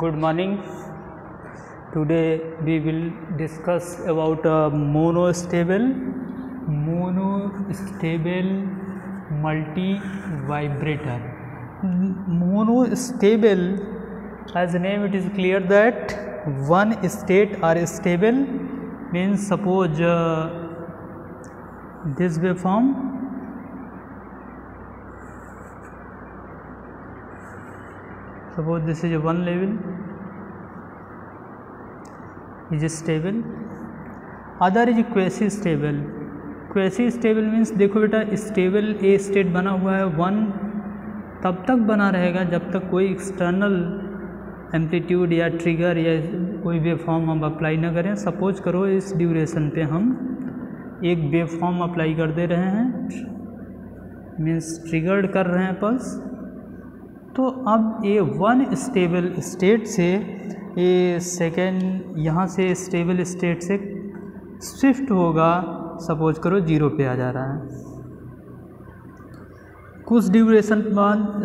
Good morning. Today we will discuss about a monostable multi-vibrator. Monostable, as the name it is clear that one state are stable, means suppose this waveform, suppose this is one level is stable, other is quasi stable. Quasi stable means देखो बेटा, stable ए state बना हुआ है, one तब तक बना रहेगा जब तक कोई एक्सटर्नल एम्पलीट्यूड या ट्रिगर या कोई वेवफॉर्म हम अप्लाई ना करें। सपोज करो इस ड्यूरेशन पे हम एक वेवफॉर्म अप्लाई कर दे रहे हैं, मीन्स ट्रिगर्ड कर रहे हैं पल्स, तो अब ये वन स्टेबल स्टेट से ये सेकेंड यहाँ से स्टेबल स्टेट से शिफ्ट होगा, सपोज करो जीरो पे आ जा रहा है। कुछ ड्यूरेशन बाद,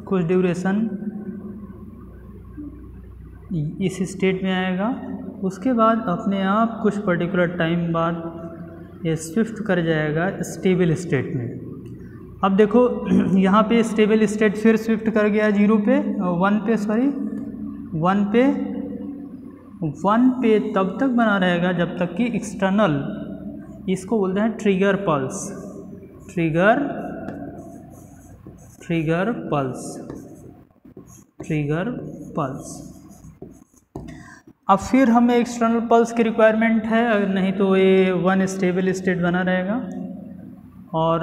कुछ ड्यूरेशन इस स्टेट में आएगा, उसके बाद अपने आप कुछ पर्टिकुलर टाइम बाद ये शिफ्ट कर जाएगा स्टेबल स्टेट में। अब देखो यहाँ पे स्टेबल स्टेट फिर स्विफ्ट कर गया जीरो पे, वन पे तब तक बना रहेगा जब तक कि एक्सटर्नल, इसको बोलते हैं ट्रिगर पल्स, ट्रिगर पल्स। अब फिर हमें एक्सटर्नल पल्स की रिक्वायरमेंट है, अगर नहीं तो ये वन स्टेबल स्टेट बना रहेगा। और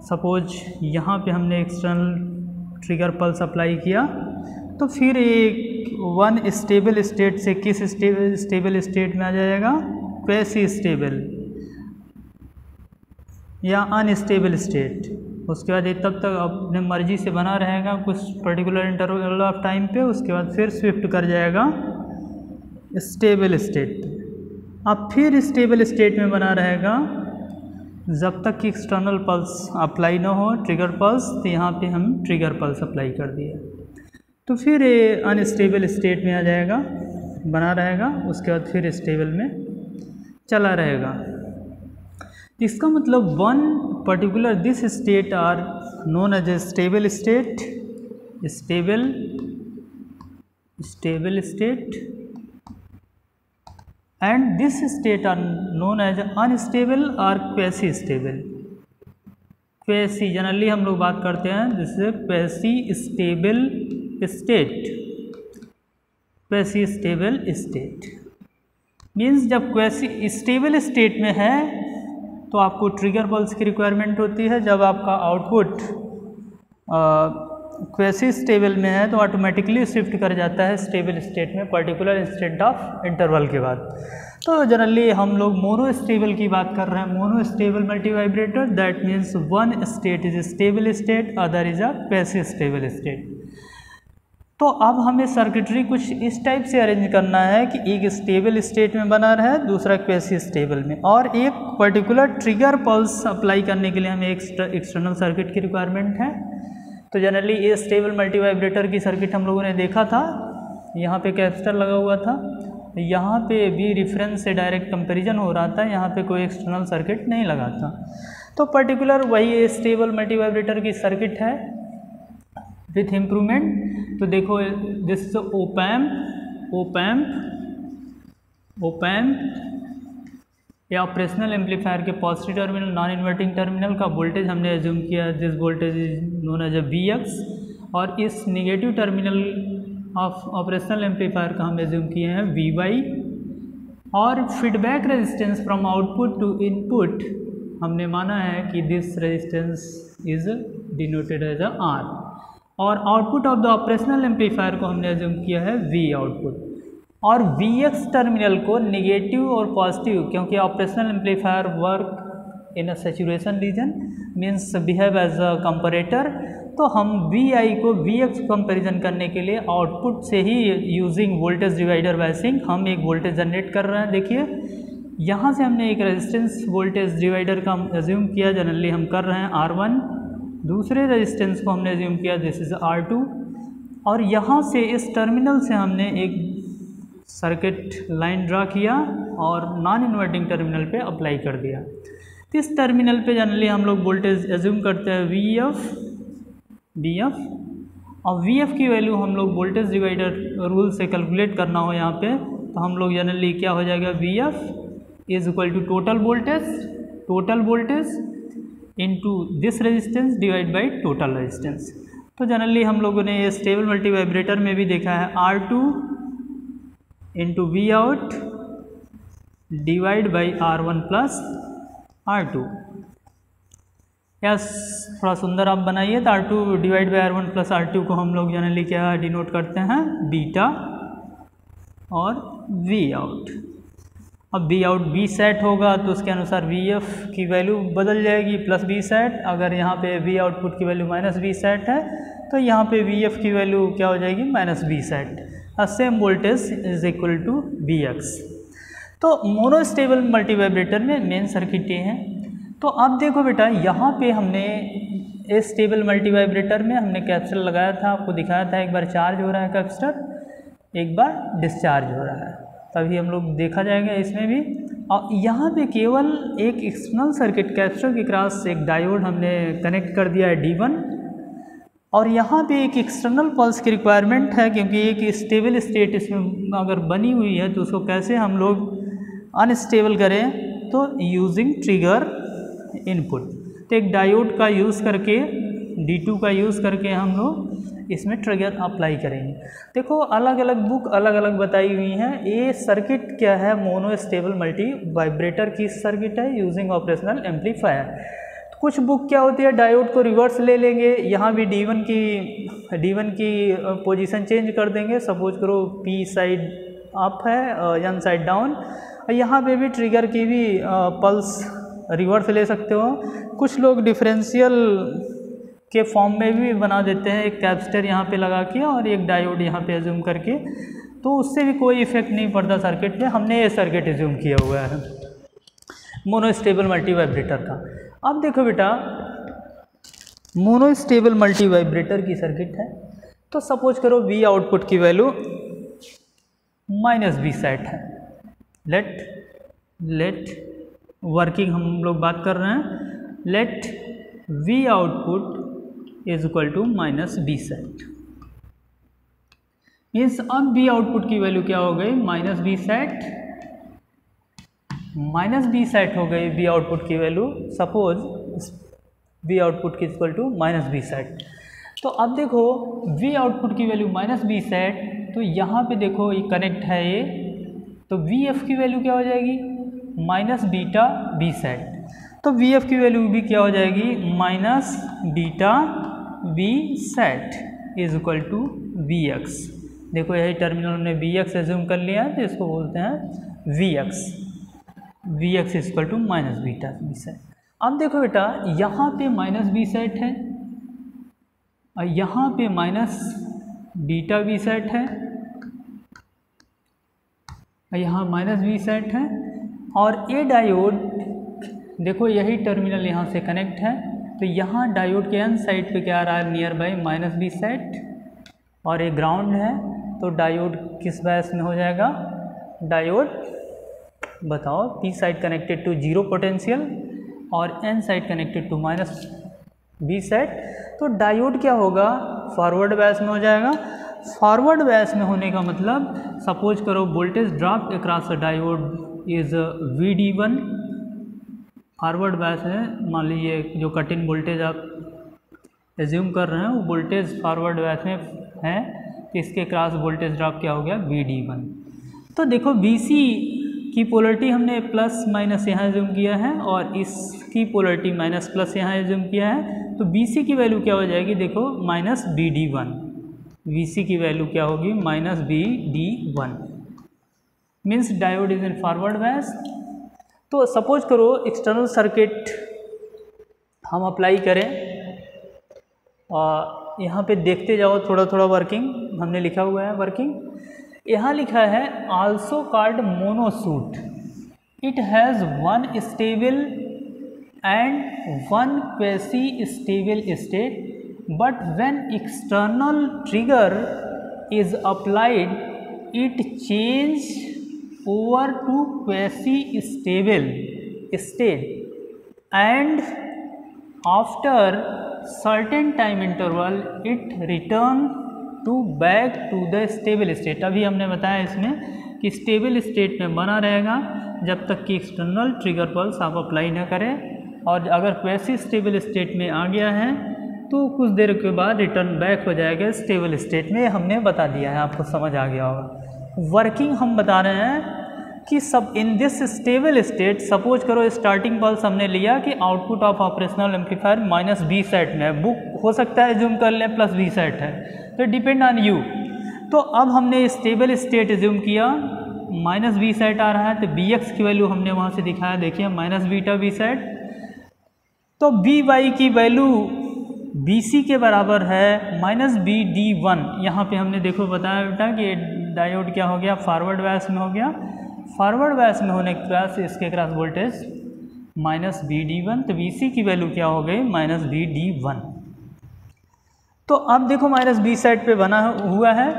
सपोज यहाँ पे हमने एक्सटर्नल ट्रिगर पल्स अप्लाई किया, तो फिर एक वन स्टेबल स्टेट से किस स्टेबल स्टेट में आ जाएगा, क्वेसी स्टेबल या अनस्टेबल स्टेट। उसके बाद ये तब तक अपने मर्जी से बना रहेगा कुछ पर्टिकुलर इंटरवल ऑफ टाइम पे, उसके बाद फिर स्विफ्ट कर जाएगा स्टेबल स्टेट। अब फिर स्टेबल स्टेट में बना रहेगा जब तक कि एक्सटर्नल पल्स अप्लाई ना हो, ट्रिगर पल्स, तो यहाँ पे हम ट्रिगर पल्स अप्लाई कर दिए, तो फिर ये अनस्टेबल स्टेट में आ जाएगा, बना रहेगा, उसके बाद फिर स्टेबल में चला रहेगा। इसका मतलब one particular this state are known as a stable state, stable state, and this state are known as unstable or quasi stable। Quasi generally हम लोग बात करते हैं जिससे quasi stable state, quasi stable state means जब quasi stable state में है तो आपको ट्रिगर पल्स की रिक्वायरमेंट होती है। जब आपका आउटपुट क्वेसी स्टेबल में है तो ऑटोमेटिकली शिफ्ट कर जाता है स्टेबल स्टेट में पर्टिकुलर इंस्टेंट ऑफ इंटरवल के बाद। तो जनरली हम लोग मोनो स्टेबल की बात कर रहे हैं, mono stable multi vibrator, that means one state is stable state, other is a quasi stable state. तो अब हमें सर्किटरी कुछ इस टाइप से अरेंज करना है कि एक स्टेबल स्टेट में बना रहे, दूसरा क्वेसी स्टेबल में, और एक पर्टिकुलर ट्रिगर पल्स अप्लाई करने के लिए हमें एक्सटर्नल सर्किट की रिक्वायरमेंट है। तो जनरली ये स्टेबल मल्टी वाइब्रेटर की सर्किट हम लोगों ने देखा था, यहाँ पे कैपेसिटर लगा हुआ था, यहाँ पे भी रेफरेंस से डायरेक्ट कंपैरिजन हो रहा था, यहाँ पे कोई एक्सटर्नल सर्किट नहीं लगा था। तो पर्टिकुलर वही स्टेबल मल्टी वाइब्रेटर की सर्किट है विथ इम्प्रूवमेंट। तो देखो दिस इज ओपैम्प या ऑपरेशनल एम्पलीफायर के positive terminal non inverting terminal का वोल्टेज हमने एज्यूम किया, this voltage is known as a Vx, और इस negative terminal of operational amplifier का हम एज्यूम किए हैं Vy, और feedback resistance from output to input हमने माना है कि this resistance is denoted as a R, और output of the operational amplifier को हमने एज्यूम किया है V आउटपुट, और Vx टर्मिनल को नेगेटिव और पॉजिटिव, क्योंकि operational amplifier work in a saturation region means behave as a comparator, तो हम Vi को Vx कंपैरिजन करने के लिए आउटपुट से ही यूजिंग वोल्टेज डिवाइडर बायसिंग हम एक वोल्टेज जनरेट कर रहे हैं। देखिए यहाँ से हमने एक रेजिस्टेंस वोल्टेज डिवाइडर का एज्यूम किया, जनरली हम कर रहे हैं R1, दूसरे रेजिस्टेंस को हमने एज्यूम किया दिस इज R2, और यहाँ से इस टर्मिनल से हमने एक सर्किट लाइन ड्रा किया और नॉन इन्वर्टिंग टर्मिनल पे अप्लाई कर दिया। तो इस टर्मिनल पे जनरली हम लोग वोल्टेज एज्यूम करते हैं VF और VF की वैल्यू हम लोग वोल्टेज डिवाइडर रूल से कैलकुलेट करना हो यहाँ पे, तो हम लोग जनरली क्या हो जाएगा, VF is equal to total voltage into this resistance divide by total resistance. तो जनरली हम लोगों ने ये स्टेबल मल्टी वाइब्रेटर में भी देखा है, R2 into V out divide by R1 plus R2। Yes, थोड़ा सुंदर आप बनाइए। तो R2 divide by R1 plus R2 को हम लोग जनरली क्या डिनोट करते हैं, बीटा और वी आउट। अब वी आउट बी सेट होगा तो उसके अनुसार वी एफ की वैल्यू बदल जाएगी, प्लस बी सेट। अगर यहाँ पे वी आउटपुट की वैल्यू माइनस बी सेट है तो यहाँ पे वी एफ की वैल्यू क्या हो जाएगी, minus B sat. Same voltage is equal to V X. तो मोनोस्टेबल मल्टी वाइब्रेटर में मेन सर्किट ये है। तो अब देखो बेटा, यहाँ पे हमने स्टेबल मल्टी वाइब्रेटर में हमने कैपेसिटर लगाया था, आपको दिखाया था, एक बार चार्ज हो रहा है कैपेसिटर, एक बार डिस्चार्ज हो रहा है, तभी हम लोग देखा जाएगा इसमें भी। और यहाँ पे केवल एक एक्सटर्नल सर्किट कैपेसिटर के क्रॉस एक डायोड हमने कनेक्ट कर दिया है D1, और यहाँ पे एक एक्सटर्नल पल्स की रिक्वायरमेंट है, क्योंकि एक स्टेबल स्टेट इसमें अगर बनी हुई है तो उसको कैसे हम लोग अनस्टेबल करें, तो यूजिंग ट्रिगर इनपुट। तो एक डायोड का यूज़ करके, D2 का यूज़ करके हम लोग इसमें ट्रिगर अप्लाई करेंगे। देखो अलग अलग बुक अलग अलग बताई हुई हैं। ये सर्किट क्या है, मोनोस्टेबल मल्टी वाइब्रेटर की सर्किट है यूजिंग ऑपरेशनल एम्पलीफायर। कुछ बुक क्या होती है, डायोड को रिवर्स ले लेंगे, यहाँ भी D1 की पोजीशन चेंज कर देंगे। सपोज करो P साइड अप है, N साइड डाउन, यहाँ पे भी ट्रिगर की भी पल्स रिवर्स ले सकते हो। कुछ लोग डिफरेंशियल के फॉर्म में भी बना देते हैं, एक कैपेसिटर यहाँ पे लगा के और एक डायोड यहाँ पे एज्यूम करके, तो उससे भी कोई इफेक्ट नहीं पड़ता सर्किट में। हमने ये सर्किट एज्यूम किया हुआ है मोनोस्टेबल मल्टी वाइब्रेटर का। अब देखो बेटा, मोनोस्टेबल मल्टी वाइब्रेटर की सर्किट है, तो सपोज करो वी आउटपुट की वैल्यू माइनस बी सेट है। लेट वर्किंग हम लोग बात कर रहे हैं, let V output is equal to minus B sat. Means अब वी आउटपुट की वैल्यू क्या हो गई, माइनस बी सेट हो गई वी आउटपुट की वैल्यू। सपोज वी आउटपुट की equal to minus B set. तो अब देखो वी आउटपुट की वैल्यू माइनस बी सेट, तो यहाँ पे देखो ये कनेक्ट है ये, तो वी एफ की वैल्यू क्या हो जाएगी, माइनस बीटा बी सेट। तो वी एफ की वैल्यू भी क्या हो जाएगी, minus beta B sat is equal to V X. देखो यही टर्मिनल ने वी एक्स एज्यूम कर लिया है, तो इसको बोलते हैं V X is equal to minus beta B sat. अब देखो बेटा, यहाँ पे माइनस बी सेट है और यहाँ पे माइनस बीटा बी सेट है, यहाँ माइनस बी सेट है, और ये डायोड देखो यही टर्मिनल यहाँ से कनेक्ट है, तो यहाँ डायोड के एन साइड पे क्या आ रहा है, near by minus B sat, और ये ग्राउंड है, तो डायोड किस बायस में हो जाएगा, डायोड बताओ P side connected to zero potential और N side connected to minus B set. तो डायोड क्या होगा, फॉरवर्ड बायस में हो जाएगा। फॉरवर्ड बायस में होने का मतलब, सपोज करो voltage drop across a diode is VD1। Forward bias में मान लीजिए जो कट इन वोल्टेज आप एज्यूम कर रहे हैं वो वोल्टेज फॉरवर्ड बायस में है, इसके क्रॉस वोल्टेज ड्रॉप क्या हो गया, VD1। तो देखो BC की पोलरिटी हमने प्लस माइनस यहाँ एज्यूम किया है और इसकी पोलरिटी माइनस प्लस यहाँ एज्यूम किया है, तो BC की वैल्यू क्या हो जाएगी, देखो माइनस BD1। VC की वैल्यू क्या होगी, minus BD1। Means diode is in forward bias. तो सपोज करो एक्सटर्नल सर्किट हम अप्लाई करें और यहाँ पे देखते जाओ थोड़ा थोड़ा वर्किंग, हमने लिखा हुआ है वर्किंग, यहाँ लिखा है also called monoshot. It has one stable and one quasi stable state but when external trigger is applied it change over to quasi-stable state and after certain time interval it return to back to the stable state। अभी हमने बताया इसमें कि stable state में बना रहेगा जब तक कि एक्सटर्नल ट्रिगर पल्स आप अप्लाई ना करें, और अगर क्वेसी स्टेबल स्टेट में आ गया है तो कुछ देर के बाद रिटर्न बैक हो जाएगा स्टेबल स्टेट में। हमने बता दिया है, आपको समझ आ गया होगा। वर्किंग हम बता रहे हैं कि सब in this stable state, suppose करो स्टार्टिंग पल्स हमने लिया कि output of operational amplifier minus B sat में, बुक हो सकता है जूम कर लें प्लस बी सेट है, तो डिपेंड ऑन यू। तो अब हमने स्टेबल स्टेट एज्यूम किया, माइनस बी सेट आ रहा है तो बी एक्स की वैल्यू हमने वहाँ से दिखाया, देखिए माइनस बीटा बी सेट। तो बी वाई की वैल्यू बी सी के बराबर है माइनस बी डी वन। यहाँ पर हमने देखो बताया बेटा कि डायोड क्या हो गया, फॉरवर्ड बायस में हो गया। फॉरवर्ड बायस में होने के क्रॉस इसके cross voltage minus B D one, तो बी सी की वैल्यू क्या हो गई माइनस बी डी वन। तो अब देखो माइनस बी सेट पे बना हुआ है।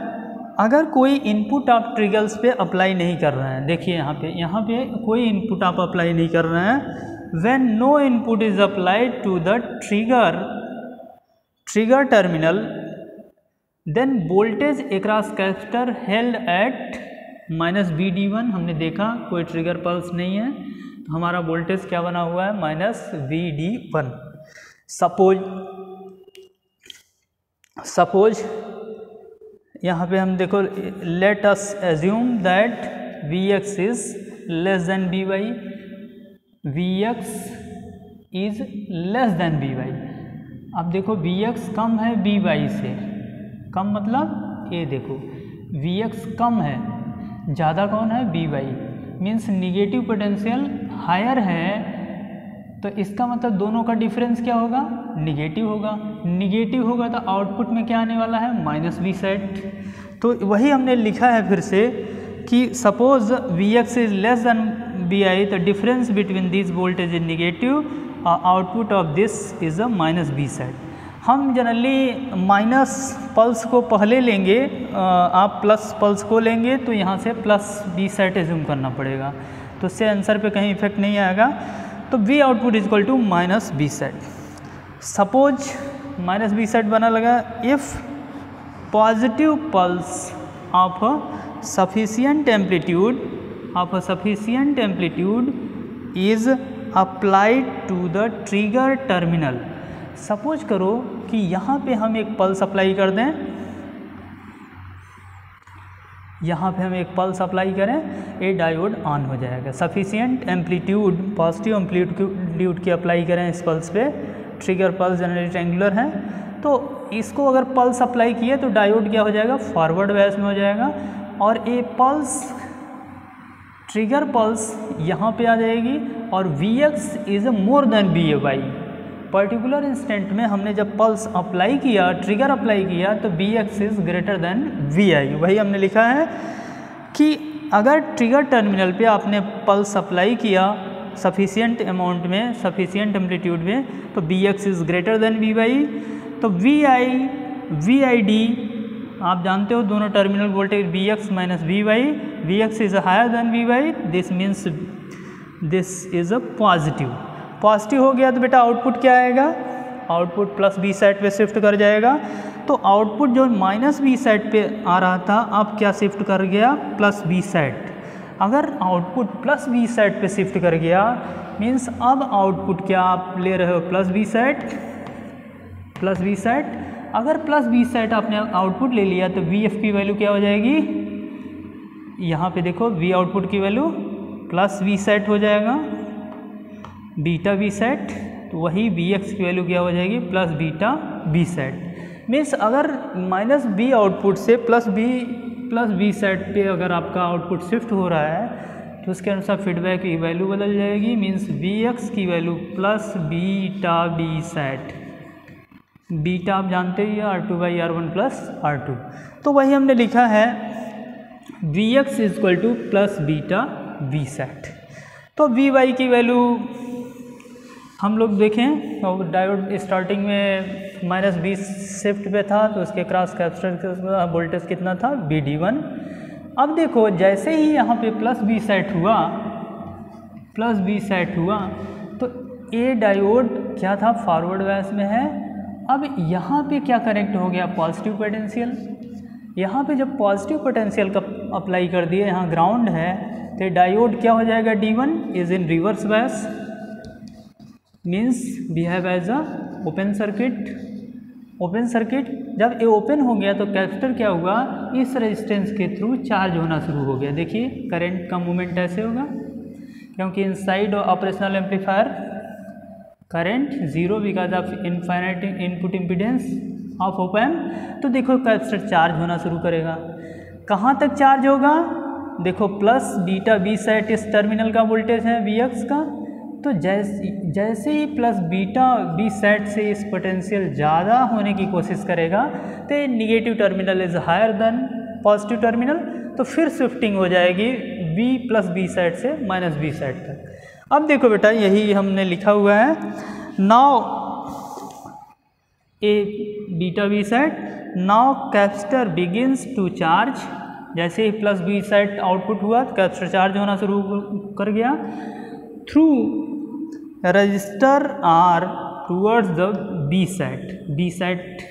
अगर कोई इनपुट आप ट्रिगर्स पे अप्लाई नहीं कर रहे हैं, देखिए यहाँ पे कोई इनपुट आप अप्लाई नहीं कर रहे हैं, when no input is applied to the trigger terminal then voltage across capacitor held at minus B D one. हमने देखा कोई ट्रिगर पल्स नहीं है तो हमारा वोल्टेज क्या बना हुआ है minus B D one. Suppose यहाँ पे हम देखो, let us assume that V X is less than B Y, V X is less than B Y. अब देखो वी एक्स कम है बी वाई से, कम मतलब ये देखो वी एक्स कम है, ज़्यादा कौन है B Y, means negative potential higher है, तो इसका मतलब दोनों का डिफरेंस क्या होगा निगेटिव होगा। निगेटिव होगा तो आउटपुट में क्या आने वाला है माइनस बी सेट। तो वही हमने लिखा है फिर से कि suppose V X is less than B I, तो difference between this voltage is negative, output of this is a minus B set. हम जनरली माइनस पल्स को पहले लेंगे, आप प्लस पल्स को लेंगे तो यहाँ से प्लस बी सेट एज्यूम करना पड़ेगा, तो उससे आंसर पे कहीं इफेक्ट नहीं आएगा। तो V output is equal to minus B sat. Suppose minus B sat बना लगा if positive pulse of sufficient amplitude is applied to the trigger terminal. Suppose करो कि यहाँ पे हम एक पल्स अप्लाई कर दें, यहाँ पे हम एक पल्स अप्लाई करें, ये डायोड ऑन हो जाएगा। सफिशिएंट एम्पलीट्यूड, पॉजिटिव एम्पलीट्यूड की अप्लाई करें इस पल्स पे, ट्रिगर पल्स जनरली रेक्टेंगुलर है, तो इसको अगर पल्स अप्लाई किए तो डायोड क्या हो जाएगा फॉरवर्ड बायस में हो जाएगा, और ये पल्स ट्रिगर पल्स यहाँ पे आ जाएगी, और V X is more than B Y. Particular instant में हमने जब पल्स अप्लाई किया, ट्रिगर अप्लाई किया, तो B X is greater than V I. वही हमने लिखा है कि अगर ट्रिगर टर्मिनल पे आपने पल्स अप्लाई किया सफिशिएंट अमाउंट में, सफिशिएंट एम्पलीट्यूड में, तो B X is greater than V Y. तो वी आई डी आप जानते हो दोनों terminal voltage B X minus V Y, V X is higher than V Y, this means this is a positive हो गया तो बेटा आउटपुट क्या आएगा, आउटपुट प्लस बी सेट पे शिफ्ट कर जाएगा। तो आउटपुट जो माइनस बी सेट पे आ रहा था अब क्या शिफ्ट कर गया प्लस बी सेट। अगर आउटपुट प्लस बी सेट पे शिफ्ट कर गया मीन्स अब आउटपुट क्या आप ले रहे हो प्लस बी सेट। अगर प्लस बी सेट आपने आउटपुट ले लिया तो वी एफ की वैल्यू क्या हो जाएगी, यहाँ पे देखो वी आउटपुट की वैल्यू प्लस बी सेट हो जाएगा, बीटा बी सेट, तो वही बी एक्स की वैल्यू क्या हो जाएगी plus beta B sat. Means अगर माइनस बी आउटपुट से प्लस बी सेट पे अगर आपका आउटपुट शिफ्ट हो रहा है तो उसके अनुसार फीडबैक की वैल्यू बदल जाएगी, मीन्स बी एक्स की value plus beta B sat. Beta आप जानते ही R2/R1 प्लस R2, तो वही हमने लिखा है V X is equal to plus beta B set. तो वी वाई की वैल्यू हम लोग देखें, और डायोड स्टार्टिंग में माइनस बी शिफ्ट पे था तो उसके क्रॉस कैपेसिटर वोल्टेज कितना था VD1। अब देखो जैसे ही यहाँ पे प्लस बी सेट हुआ तो ए डायोड क्या था फॉरवर्ड बायस में है। अब यहाँ पे क्या कनेक्ट हो गया पॉजिटिव पोटेंशियल। यहाँ पे जब पॉजिटिव पोटेंशियल का अप्लाई कर दिए, यहाँ ग्राउंड है तो डायोड क्या हो जाएगा D1 is in reverse bias, means behave as a open circuit. जब ये ओपन हो गया तो कैपेसिटर क्या हुआ, इस रेजिस्टेंस के थ्रू चार्ज होना शुरू हो गया। देखिए करंट का मूवमेंट ऐसे होगा, क्योंकि inside operational amplifier current zero because of infinite input impedance of op amp. तो देखो कैपेसिटर चार्ज होना शुरू करेगा। कहाँ तक चार्ज होगा, देखो प्लस बीटा बी सेट इस टर्मिनल का वोल्टेज है Vx का। तो जैसे ही प्लस बीटा बी सेट से इस पोटेंशियल ज़्यादा होने की कोशिश करेगा तो negative terminal is higher than positive terminal, तो फिर शिफ्टिंग हो जाएगी V प्लस बी सेट से माइनस बी सेट तक। अब देखो बेटा यही हमने लिखा हुआ है, now a beta B sat, now capacitor begins to charge. जैसे ही प्लस बी सेट आउटपुट हुआ तो कैपेसिटर चार्ज होना शुरू कर गया through resistor R towards the B sat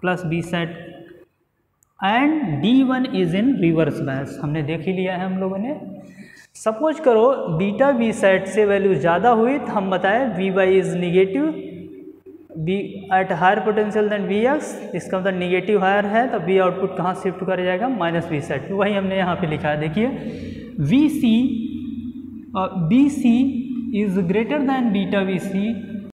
plus B sat and D1 is in reverse bias. हमने देख ही लिया है हम लोगों ने। सपोज करो बीटा बी सेट से वैल्यू ज़्यादा हुई तो हम बताएं Vy is negative, B at higher potential than Vx, इसका मतलब निगेटिव हायर है तो बी आउटपुट कहाँ शिफ्ट कर जाएगा माइनस बी सेट। वही हमने यहाँ पे लिखा है, देखिए BC is greater than beta BC